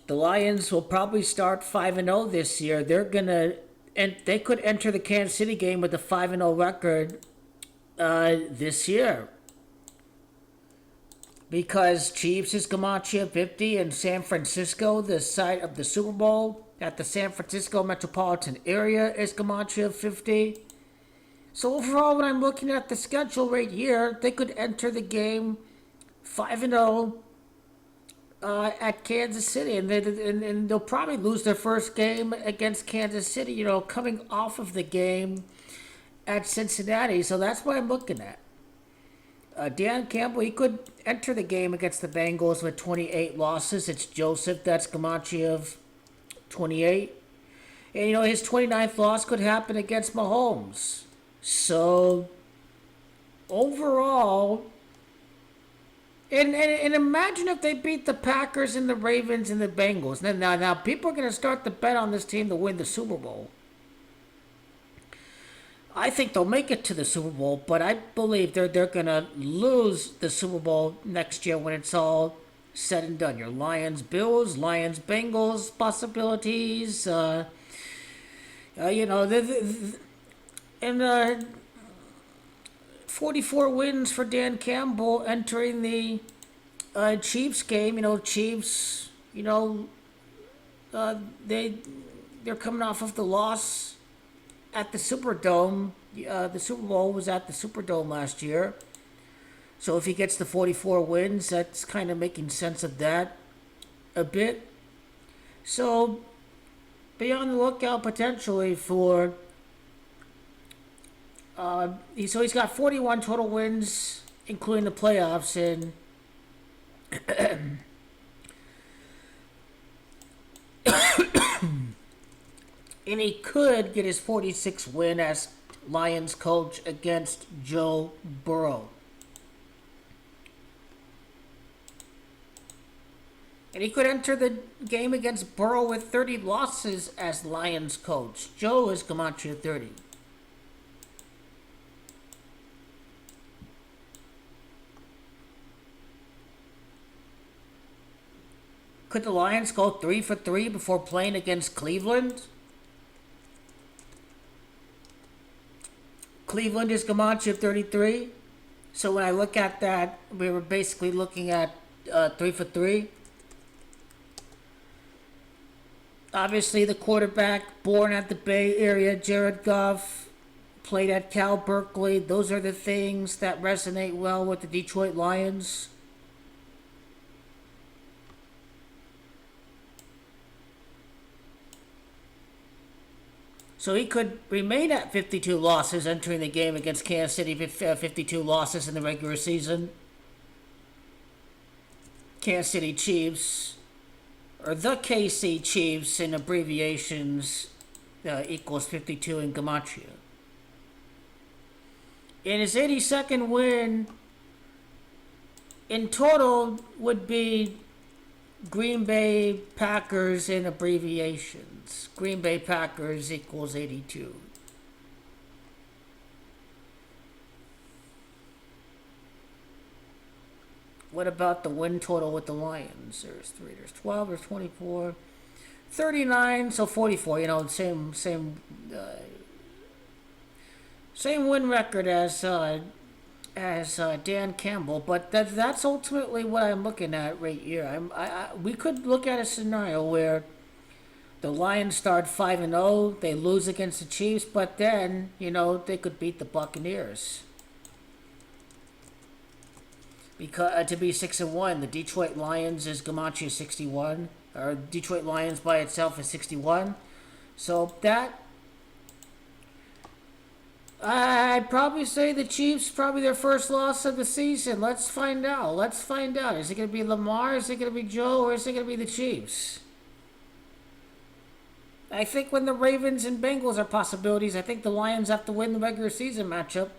The Lions will probably start 5-0 this year. And they could enter the Kansas City game with a 5-0 record this year. Because Chiefs is Camacho 50 and San Francisco, the site of the Super Bowl at the San Francisco metropolitan area, is Camacho 50. So overall, when I'm looking at the schedule right here, they could enter the game 5-0 at Kansas City, and they'll probably lose their first game against Kansas City, coming off of the game at Cincinnati. So that's what I'm looking at. Dan Campbell, he could enter the game against the Bengals with 28 losses. It's Joseph, that's Gamachiev, 28. And, his 29th loss could happen against Mahomes. So, overall, and imagine if they beat the Packers and the Ravens and the Bengals. Now people are going to start to bet on this team to win the Super Bowl. I think they'll make it to the Super Bowl, but I believe they're going to lose the Super Bowl next year when it's all said and done. Your Lions, Bills, Lions, Bengals possibilities. 44 wins for Dan Campbell entering the Chiefs game. Chiefs. They're coming off of the loss at the Superdome. The Super Bowl was at the Superdome last year. So if he gets the 44 wins, that's kind of making sense of that a bit. So be on the lookout potentially for... he's got 41 total wins, including the playoffs, and... and he could get his 46th win as Lions coach against Joe Burrow. And he could enter the game against Burrow with 30 losses as Lions coach. Joe is Camacho 30. Could the Lions go 3 for 3 before playing against Cleveland? Cleveland is Camacho 33. So when I look at that, we were basically looking at 3 for 3. Obviously, the quarterback, born at the Bay Area, Jared Goff, played at Cal Berkeley. Those are the things that resonate well with the Detroit Lions. So he could remain at 52 losses entering the game against Kansas City, 52 losses in the regular season. Kansas City Chiefs, or the KC Chiefs in abbreviations, equals 52 in Gematria. And his 82nd win in total would be Green Bay Packers in abbreviations. Green Bay Packers equals 82. What about the win total with the Lions? There's 3, there's 12, there's 24, 39, so 44. Same win record as Dan Campbell, but that's ultimately what I'm looking at right here. We could look at a scenario where the Lions start 5-0, they lose against the Chiefs, but then they could beat the Buccaneers. Because to be 6-1, the Detroit Lions is Gamache 61, or Detroit Lions by itself is 61. So that. I'd probably say the Chiefs, probably their first loss of the season. Let's find out. Is it going to be Lamar? Is it going to be Joe? Or is it going to be the Chiefs? I think when the Ravens and Bengals are possibilities, I think the Lions have to win the regular season matchup.